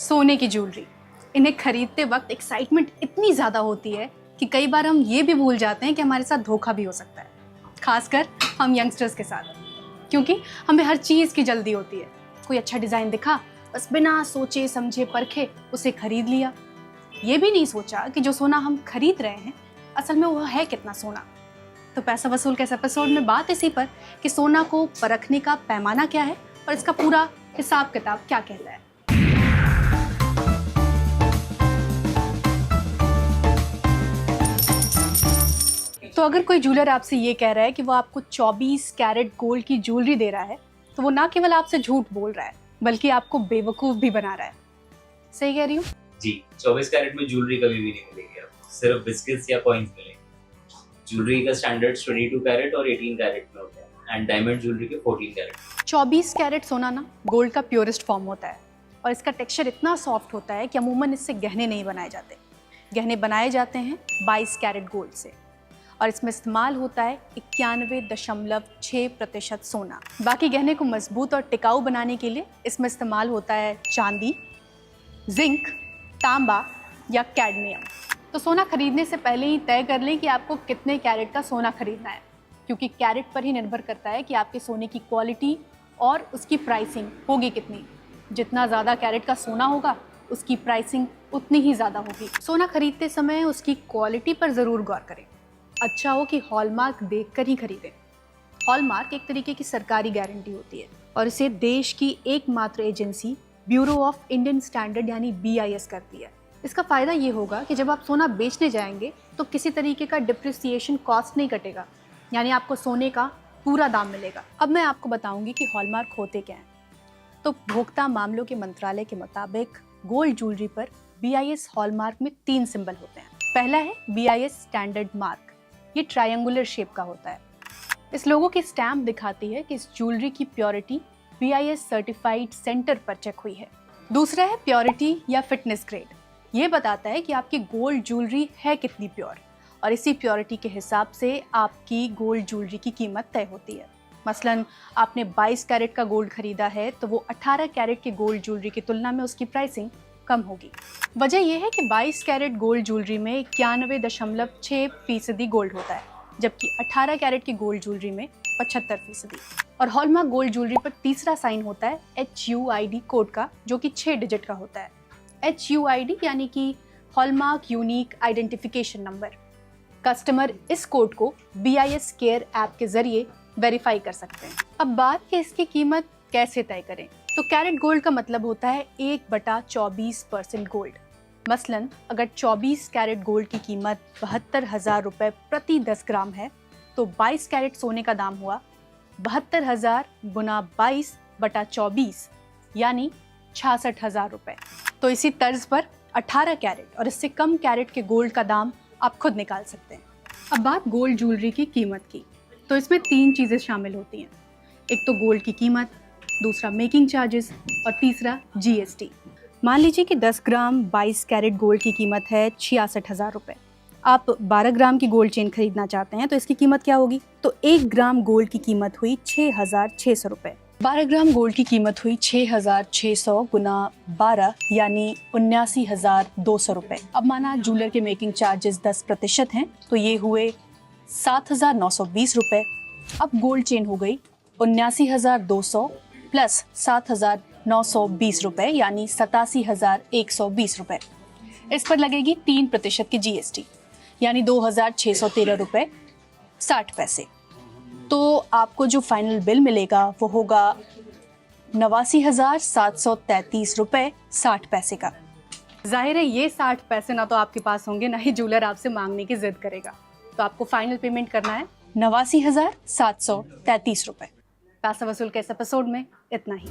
सोने की ज्वेलरी, इन्हें खरीदते वक्त एक्साइटमेंट इतनी ज़्यादा होती है कि कई बार हम ये भी भूल जाते हैं कि हमारे साथ धोखा भी हो सकता है, खासकर हम यंगस्टर्स के साथ, क्योंकि हमें हर चीज़ की जल्दी होती है। कोई अच्छा डिज़ाइन दिखा, बस बिना सोचे समझे परखे उसे खरीद लिया। ये भी नहीं सोचा कि जो सोना हम खरीद रहे हैं असल में वो है कितना सोना। तो पैसा वसूल के इस एपिसोड में बात इसी पर कि सोना को परखने का पैमाना क्या है और इसका पूरा हिसाब किताब क्या कहता है। तो अगर कोई ज्वेलर आपसे ये कह रहा है कि वो आपको 24 कैरेट गोल्ड की ज्वेलरी दे रहा है, तो वो ना केवल आपसे झूठ बोल रहा है बल्कि आपको बेवकूफ़ भी बना रहा है। सही कह रही हूँ? जी, 24 कैरेट में ज्वेलरी कभी भी नहीं मिलेगी आपको, सिर्फ बिस्किट्स या कॉइन्स मिलेंगे। ज्वेलरी का स्टैंडर्ड्स 22 कैरेट और 18 कैरेट में होता है एंड डायमंड ज्वेलरी के 14 कैरेट। 24 कैरेट सोना ना गोल्ड का प्योरेस्ट फॉर्म होता है और इसका टेक्सचर इतना सॉफ्ट होता है कि अमूमन इससे गहने नहीं बनाए जाते। गहने बनाए जाते हैं 22 कैरेट गोल्ड से और इसमें इस्तेमाल होता है 91.6% सोना। बाकी गहने को मजबूत और टिकाऊ बनाने के लिए इसमें इस्तेमाल होता है चांदी, जिंक, तांबा या कैडमियम। तो सोना खरीदने से पहले ही तय कर लें कि आपको कितने कैरेट का सोना खरीदना है, क्योंकि कैरेट पर ही निर्भर करता है कि आपके सोने की क्वालिटी और उसकी प्राइसिंग होगी कितनी। जितना ज़्यादा कैरेट का सोना होगा उसकी प्राइसिंग उतनी ही ज़्यादा होगी। सोना खरीदते समय उसकी क्वालिटी पर ज़रूर गौर करें। अच्छा हो कि हॉलमार्क देखकर ही खरीदें। हॉलमार्क एक तरीके की सरकारी गारंटी होती है और इसे देश की एकमात्र agency bureau of Indian standard यानी BIS करती है। इसका फ़ायदा ये होगा कि जब आप सोना बेचने जाएंगे तो किसी तरीके का डिप्रिसिएशन कॉस्ट नहीं कटेगा, यानी आपको सोने का पूरा दाम मिलेगा। अब मैं आपको बताऊंगी कि हॉलमार्क होते क्या हैं। तो उपभोक्ता मामलों के मंत्रालय के मुताबिक गोल्ड ज्वेलरी पर BIS हॉलमार्क में 3 सिंबल होते हैं। पहला है BIS स्टैंडर्ड मार्क, ये ट्रायंगुलर शेप का होता है। इस लोगो की स्टैम्प दिखाती है कि इस ज्वेलरी की प्योरिटी BIS सर्टिफाइड सेंटर पर चेक हुई है। दूसरा है प्योरिटी या फिटनेस ग्रेड, ये बताता है कि आपकी गोल्ड ज्वेलरी है कितनी प्योर और इसी प्योरिटी के हिसाब से आपकी गोल्ड ज्वेलरी की कीमत तय होती है। मसलन आपने 22 कैरेट का गोल्ड खरीदा है तो वो 18 कैरेट के गोल्ड ज्वेलरी की तुलना में उसकी प्राइसिंग कम होगी। वजह यह है कि 22 कैरेट गोल्ड ज्वेलरी में 91.6% गोल्ड होता है, जबकि 18 कैरेट की गोल्ड ज्वेलरी में 75%। और हॉलमार्क गोल्ड ज्वेलरी पर तीसरा साइन होता है HUID कोड का, जो कि 6 डिजिट का होता है। HUID यानी कि hallmark unique identification number. Customer इस कोड को BIS केयर ऐप के जरिए वेरीफाई कर सकते हैं। अब बात है इसकी कीमत कैसे तय करें। तो कैरेट गोल्ड का मतलब होता है 1/24% गोल्ड। मसलन अगर 24 कैरेट गोल्ड की कीमत 72,000 रुपये प्रति 10 ग्राम है तो 22 कैरेट सोने का दाम हुआ 72,000 गुना 22/24 यानी 66,000 रुपये। तो इसी तर्ज पर 18 कैरेट और इससे कम कैरेट के गोल्ड का दाम आप खुद निकाल सकते हैं। अब बात गोल्ड ज्वेलरी की कीमत की, तो इसमें 3 चीज़ें शामिल होती हैं। एक तो गोल्ड की कीमत, दूसरा मेकिंग चार्जेस और तीसरा GST। मान लीजिए कि 10 ग्राम 22 कैरेट गोल्ड की कीमत है 66,000 रुपये। आप 12 ग्राम की गोल्ड चेन खरीदना चाहते हैं तो इसकी कीमत क्या होगी? तो 1 ग्राम गोल्ड की कीमत हुई 6,600 रुपये। 12 ग्राम गोल्ड की कीमत हुई 6,600 गुना 12 यानी 79,200 रुपये। अब माना ज्वेलर के मेकिंग चार्जेस 10% हैं तो ये हुए 7,920 रुपये। अब गोल्ड चेन हो गई 79,200 प्लस 7,920 रुपये यानी 87,120 रुपये। इस पर लगेगी 3% की GST यानी 2,613 रुपये 60 पैसे। तो आपको जो फाइनल बिल मिलेगा वो होगा 89,733 रुपये 60 पैसे का। जाहिर है ये 60 पैसे ना तो आपके पास होंगे, ना ही ज्वेलर आपसे मांगने की जिद करेगा। तो आपको फाइनल पेमेंट करना है 89,733 रुपये। पैसा वसूल के इस एपिसोड में इतना ही।